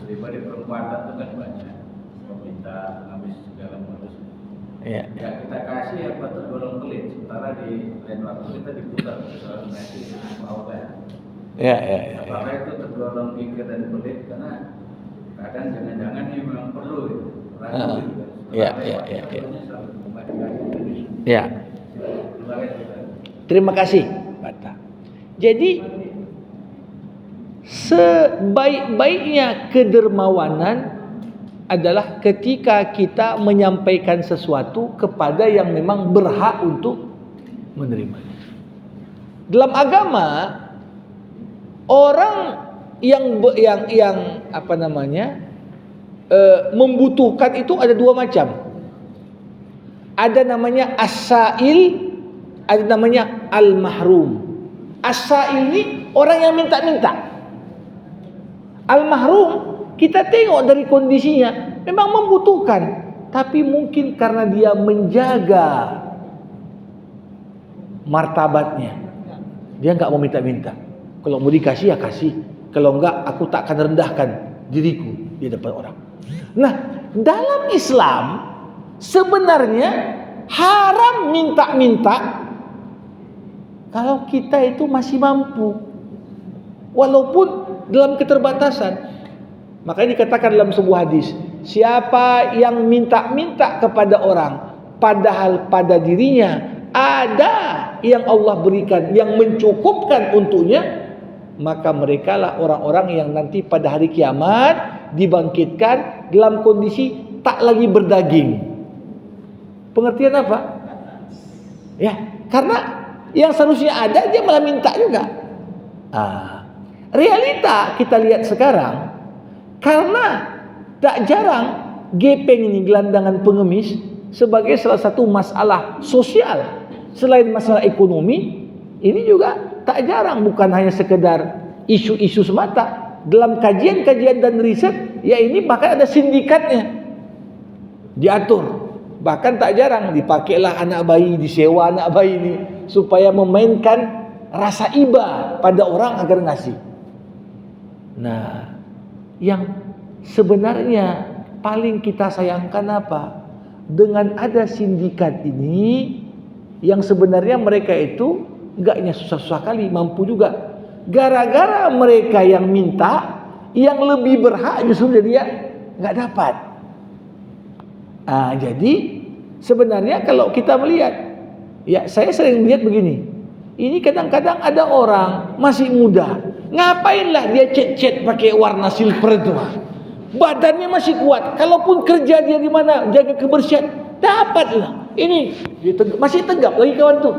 Di perempatan itu kan banyak meminta habis segala modus. Iya. Ya kita kasih apa tergolong pelit. Sementara di lain waktu kita diputar soal ngasih mau ya. Iya. Apakah itu tergolong ikut dan pelit karena kadang jangan-jangan ini memang perlu gitu. Iya. Ya. Terima kasih, Pak. Jadi sebaik-baiknya kedermawanan adalah ketika kita menyampaikan sesuatu kepada yang memang berhak untuk menerimanya. Dalam agama, orang yang membutuhkan itu ada dua macam. Ada namanya as-sa'il, ada namanya al-mahrum. As-sa'il ini orang yang minta-minta. Al-mahrum kita tengok dari kondisinya memang membutuhkan, tapi mungkin karena dia menjaga martabatnya, dia enggak mau minta-minta. Kalau mau dikasih ya kasih, kalau enggak aku tak akan rendahkan diriku di depan orang. Nah, dalam Islam sebenarnya haram minta-minta kalau kita itu masih mampu, walaupun dalam keterbatasan. Makanya dikatakan dalam sebuah hadis, siapa yang minta-minta kepada orang padahal pada dirinya ada yang Allah berikan yang mencukupkan untuknya, maka merekalah orang-orang yang nanti pada hari kiamat dibangkitkan dalam kondisi tak lagi berdaging. Pengertian apa? Ya, karena yang seharusnya ada dia malah minta juga. Realita kita lihat sekarang, karena tak jarang gepeng ini, gelandangan pengemis, sebagai salah satu masalah sosial selain masalah ekonomi, ini juga tak jarang bukan hanya sekedar isu-isu semata. Dalam kajian-kajian dan riset, ya ini bahkan ada sindikatnya diatur. Bahkan tak jarang dipakailah anak bayi, disewa anak bayi ini supaya memainkan rasa iba pada orang agar ngasih. Nah, yang sebenarnya paling kita sayangkan apa? Dengan ada sindikat ini, yang sebenarnya mereka itu enggaknya susah-susah kali, mampu juga. Gara-gara mereka yang minta, yang lebih berhak justru dia enggak dapat. Jadi sebenarnya kalau kita melihat, ya saya sering melihat begini. Ini kadang-kadang ada orang masih muda, ngapainlah dia cet-cet pakai warna silver itu. Badannya masih kuat, kalaupun kerja dia di mana jaga kebersihan, dapatlah. Ini dia masih tegap lagi kawan tuh.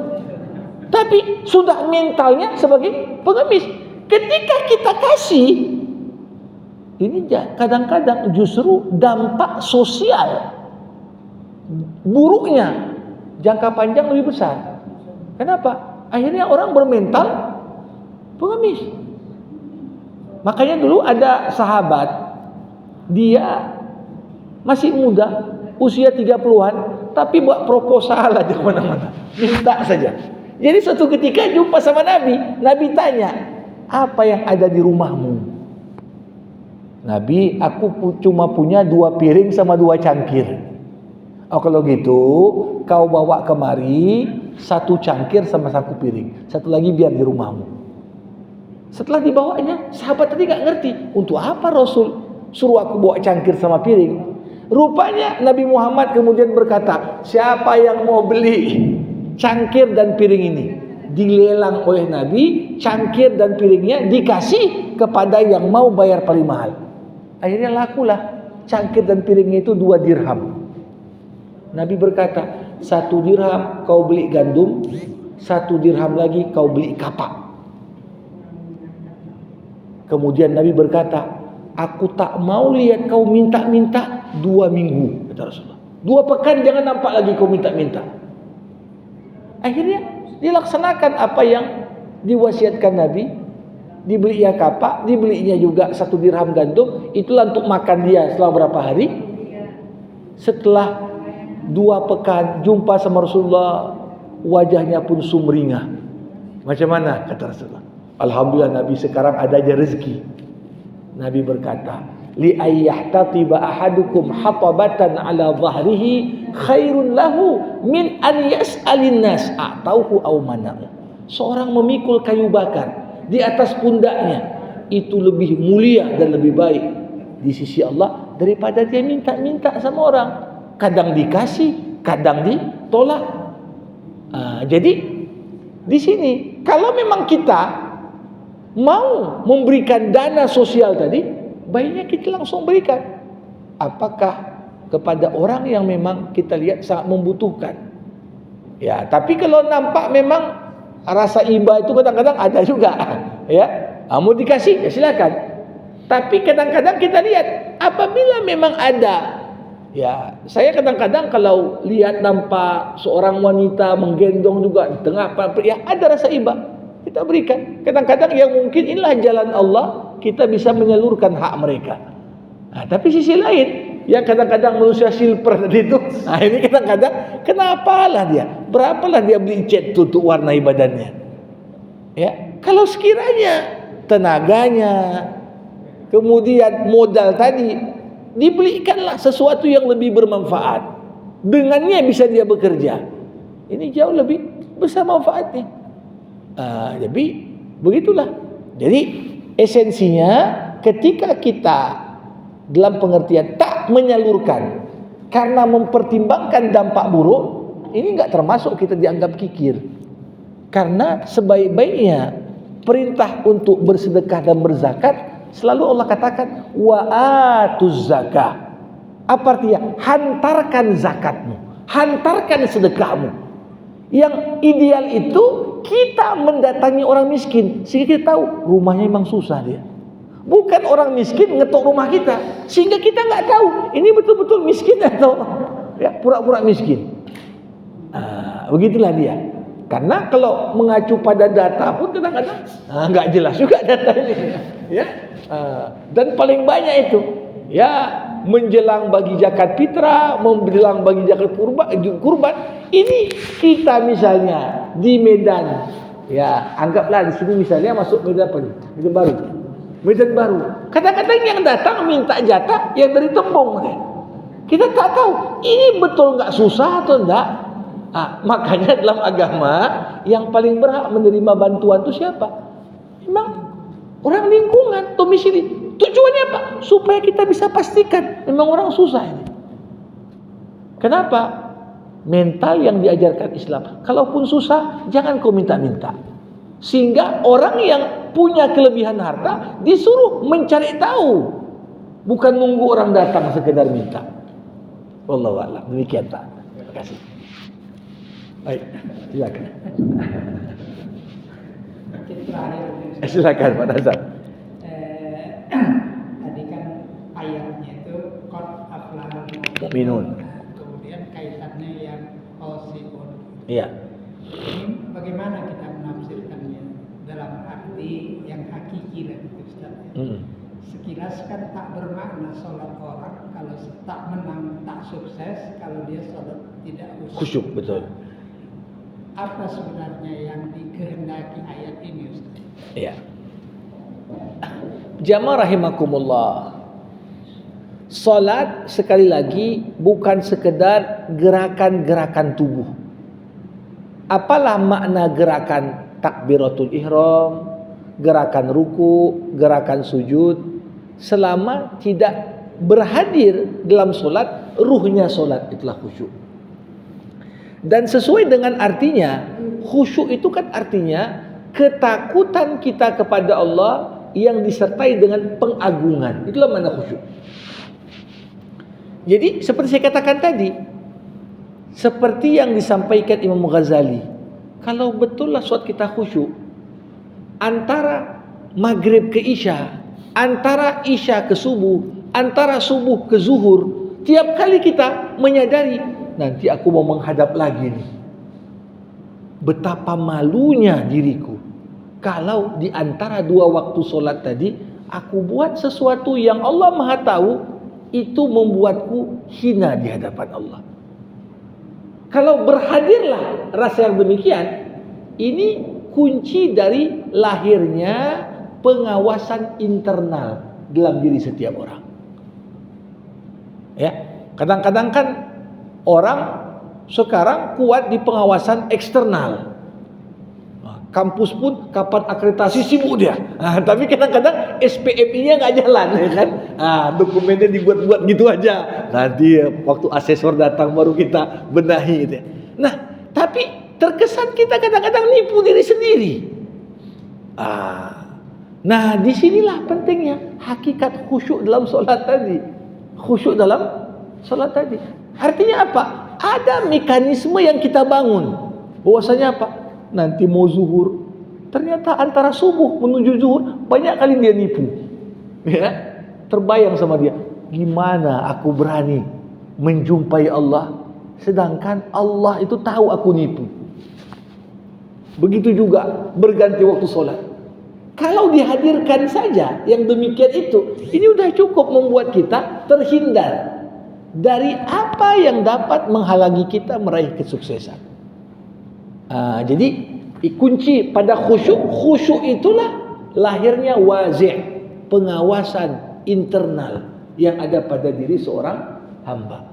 Tapi sudah mentalnya sebagai pengemis. Ketika kita kasih, ini kadang-kadang justru dampak sosial buruknya jangka panjang lebih besar. Kenapa? Akhirnya orang bermental pengemis. Makanya dulu ada sahabat, dia masih muda, usia 30-an, tapi buat proposal aja kemana-mana, minta saja. Jadi suatu ketika jumpa sama Nabi, Nabi tanya, apa yang ada di rumahmu? Nabi, aku cuma punya 2 piring sama 2 cangkir. Oh kalau gitu, kau bawa kemari 1 cangkir sama 1 piring, 1 lagi biar di rumahmu. Setelah dibawanya, sahabat tadi gak ngerti, untuk apa Rasul suruh aku bawa cangkir sama piring? Rupanya Nabi Muhammad kemudian berkata, siapa yang mau beli cangkir dan piring ini? Dilelang oleh Nabi, cangkir dan piringnya dikasih kepada yang mau bayar paling mahal. Akhirnya lakulah cangkir dan piringnya itu 2 dirham. Nabi berkata, 1 dirham kau beli gandum, 1 dirham lagi kau beli kapak. Kemudian Nabi berkata, aku tak mau lihat kau minta-minta 2 minggu, kata Rasulullah. 2 pekan jangan nampak lagi kau minta-minta. Akhirnya dilaksanakan apa yang diwasiatkan Nabi. Dibelinya kapak, dibelinya juga 1 dirham gandum. Itulah untuk makan dia setelah berapa hari. Setelah 2 pekan jumpa sama Rasulullah, wajahnya pun sumringah. Macam mana? Kata Rasulullah, alhamdulillah Nabi sekarang ada aja rezeki. Nabi berkata, li ayyahtatiba ahadukum hatabatan ala dhahrihi khairun lahu min an yas'alin nas a'tauhu aw mana'u. Seorang memikul kayu bakar di atas pundaknya itu lebih mulia dan lebih baik di sisi Allah daripada dia minta-minta sama orang. Kadang dikasih, kadang ditolak. Jadi di sini kalau memang kita mau memberikan dana sosial tadi, baiknya kita langsung berikan. Apakah kepada orang yang memang kita lihat sangat membutuhkan? Ya, tapi kalau nampak memang rasa iba itu kadang-kadang ada juga, ya. Mau dikasih, ya silakan. Tapi kadang-kadang kita lihat apabila memang ada, ya, saya kadang-kadang kalau lihat nampak seorang wanita menggendong juga di tengah, ya ada rasa iba, kita berikan. Kadang-kadang yang mungkin inilah jalan Allah, kita bisa menyalurkan hak mereka. Nah, tapi sisi lain, ya kadang-kadang manusia silper tadi itu, nah ini kadang-kadang kenapalah dia, berapalah dia beli cat tutup warnai badannya. Ya, kalau sekiranya tenaganya, kemudian modal tadi dibelikanlah sesuatu yang lebih bermanfaat, dengannya bisa dia bekerja, ini jauh lebih besar manfaatnya. Jadi begitulah. Jadi esensinya ketika kita dalam pengertian tak menyalurkan karena mempertimbangkan dampak buruk, ini enggak termasuk kita dianggap kikir. Karena sebaik-baiknya perintah untuk bersedekah dan berzakat selalu Allah katakan wa atuz zakah. Apa artinya? Hantarkan zakatmu, hantarkan sedekahmu. Yang ideal itu kita mendatangi orang miskin sehingga kita tahu rumahnya memang susah dia. Bukan orang miskin ngetok rumah kita sehingga kita nggak tahu ini betul-betul miskin atau ya pura-pura miskin. Begitulah dia. Karena kalau mengacu pada data pun kadang-kadang nggak jelas juga datanya, ya. Dan paling banyak itu ya menjelang bagi zakat fitrah, menjelang bagi zakat kurban. Ini kita misalnya di Medan, ya anggaplah di sini misalnya masuk Medan apa nih? Medan Baru. Kadang-kadang yang datang minta jatah yang dari Tembong. Kita tak tahu ini betul nggak susah atau enggak. Makanya dalam agama yang paling berhak menerima bantuan itu siapa? Memang orang lingkungan, domisili. Tujuannya apa? Supaya kita bisa pastikan memang orang susah ini. Kenapa? Mental yang diajarkan Islam. Kalaupun susah, jangan kau minta-minta. Sehingga orang yang punya kelebihan harta disuruh mencari tahu, bukan nunggu orang datang sekedar minta. Wallahu a'lam. Demikian Pak. Terima kasih. Baik, silakan. Silakan Pak Nazar. Tadi kan ayatnya itu qad aflahal mu'minun. Kemudian kaitannya yang qasiun. Iya. Ini bagaimana kita menafsirkannya dalam arti yang hakiki dan Ustaz? ikhlas kan tak bermakna sholat orang kalau tak menang, tak sukses kalau dia sholat tidak Khusyuk, betul. Apa sebenarnya yang dikehendaki ayat ini, Ustaz? Ya. Jamaah rahimakumullah. Salat sekali lagi bukan sekedar gerakan-gerakan tubuh. Apalah makna gerakan takbiratul ihram, gerakan ruku, gerakan sujud, selama tidak berhadir dalam solat, ruhnya solat itulah khusyuk. Dan sesuai dengan artinya, khusyuk itu kan artinya ketakutan kita kepada Allah yang disertai dengan pengagungan. Itulah makna khusyuk. Jadi seperti saya katakan tadi, seperti yang disampaikan Imam Ghazali, kalau betullah solat kita khusyuk, antara maghrib ke isya, antara isya ke subuh, antara subuh ke zuhur, tiap kali kita menyadari, nanti aku mau menghadap lagi nih. Betapa malunya diriku kalau di antara dua waktu solat tadi aku buat sesuatu yang Allah Maha tahu itu membuatku hina di hadapan Allah. Kalau berhadirlah rasa yang demikian, ini kunci dari lahirnya pengawasan internal dalam diri setiap orang. Ya, kadang-kadang kan orang sekarang kuat di pengawasan eksternal. Kampus pun kapan akreditasi sibuk dia. Tapi kadang-kadang SPMI-nya nggak jalan, ya kan? Dokumennya dibuat-buat gitu aja. Nanti waktu asesor datang baru kita benahi. Gitu. Nah, tapi terkesan kita kadang-kadang nipu diri sendiri. Nah, disinilah pentingnya hakikat khusyuk dalam sholat tadi. Khusyuk dalam sholat tadi. Artinya apa? Ada mekanisme yang kita bangun. Bahwasanya apa? Nanti mau zuhur, ternyata antara subuh menuju zuhur banyak kali dia nipu. Ya, terbayang sama dia, gimana aku berani menjumpai Allah sedangkan Allah itu tahu aku nipu. Begitu juga berganti waktu sholat. Kalau dihadirkan saja yang demikian itu, ini udah cukup membuat kita terhindar dari apa yang dapat menghalangi kita meraih kesuksesan. Jadi kunci pada khusyuk itulah lahirnya wazi', pengawasan internal yang ada pada diri seorang hamba.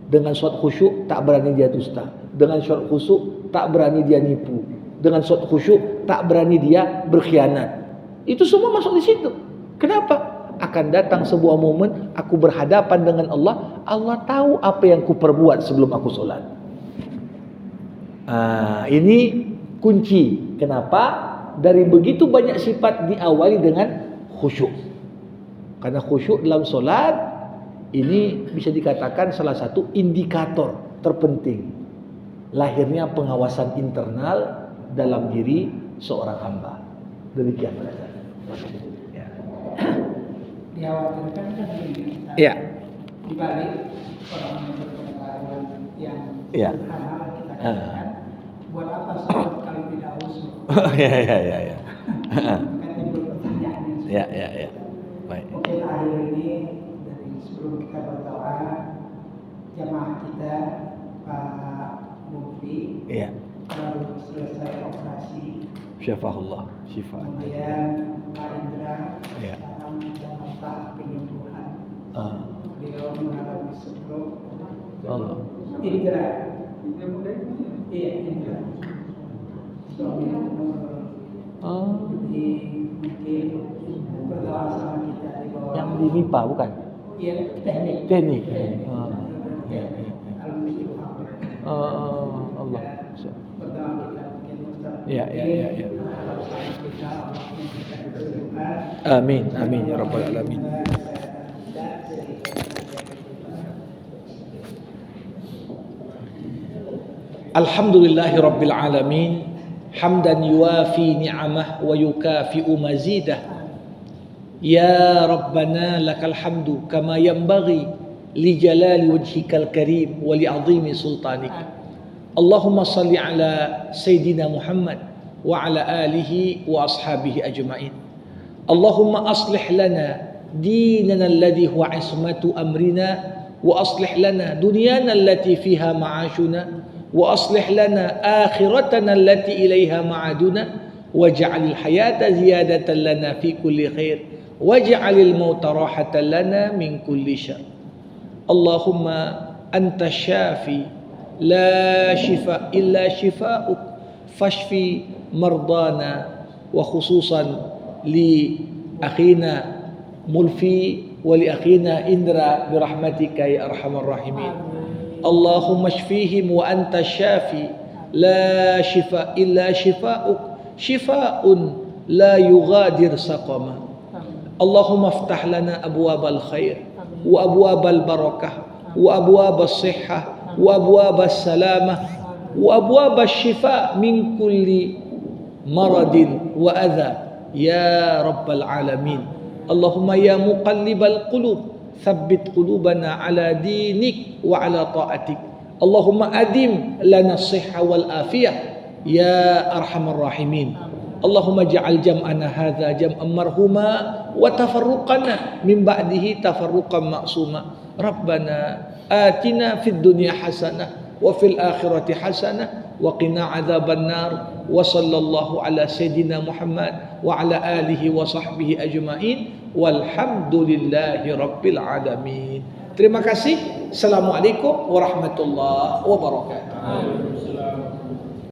Dengan suatu khusyuk tak berani dia dusta, dengan suatu khusyuk tak berani dia nipu, dengan suatu khusyuk tak berani dia berkhianat. Itu semua masuk di situ. Kenapa? Akan datang sebuah momen aku berhadapan dengan Allah, Allah tahu apa yang kuperbuat sebelum aku sholat. Ini kunci. Kenapa? Dari begitu banyak sifat diawali dengan khusyuk. Karena khusyuk dalam solat ini bisa dikatakan salah satu indikator terpenting lahirnya pengawasan internal dalam diri seorang hamba. Demikian saja. Ya. Dikhawatirkan kan begini. Ya. Di balik orang yang berpengetahuan yang sederhana kita katakan, buat apa sholat kalau tidak khusyuk? Ya. Kan timbul pertanyaannya. Ya. Baik. Mungkin akhir ini dari sebelum kita berdoa, jamaah kita Pak Mufti baru selesai operasi. Syafahullah, syifa. Kemudian Pak Indra sekarang dalam tahap penyembuhan. Beliau mengalami stroke. Allah. Indra. Iya, Indra. Suami jadi mungkin berdoa sama kita di bawah. Yang di MIPA bukan? Iya, teknik. Allah. Berdoa kita mungkin Ustaz. Ya. Amin ya rabbal alamin. Alhamdulillahi rabbil alamin. Hamdan yuwafi ni'amah wa yukafi'u mazidah. Ya Rabbana lakal hamdu kama yanbaghi li jalali wajhikal karim wa li 'azimi sultanik. Allahumma salli ala Sayyidina Muhammad wa ala alihi wa ashabihi ajma'in. Allahumma aslih lana ديننا الذي هو عصمة أمرنا وأصلح لنا دنيانا التي فيها معاشنا وأصلح لنا آخرتنا التي إليها معادنا واجعل الحياة زيادة لنا في كل خير واجعل الموت راحة لنا من كل شر. اللهم أنت الشافي لا شفاء إلا شفاؤك فاشفي مرضانا وخصوصا لأخينا ملفي ولأخينا إندرا برحمتك يا أرحم الراحمين. اللهم اشفيهم وأنت الشافي لا شفاء إلا شفاؤك شفاء لا يغادر سقما. اللهم افتح لنا أبواب الخير وأبواب البركة وأبواب الصحة وأبواب السلامة وأبواب الشفاء من كل مرض وأذى يا رب العالمين. اللهم يا مقلب القلوب ثبت قلوبنا على دينك وعلى طاعتك. اللهم أدم لنا الصحة والعافية يا أرحم الراحمين. اللهم اجعل جمعنا هذا جمعا مرحوما وتفرقنا من بعده تفرقا معصوما. ربنا آتنا في الدنيا حسنة وفي الآخرة حسنة وقنا عذاب النار. وصلى الله على سيدنا محمد وعلى آله وصحبه أجمعين والحمد لله رب العالمين. Terima kasih. Assalamualaikum warahmatullahi wabarakatuh.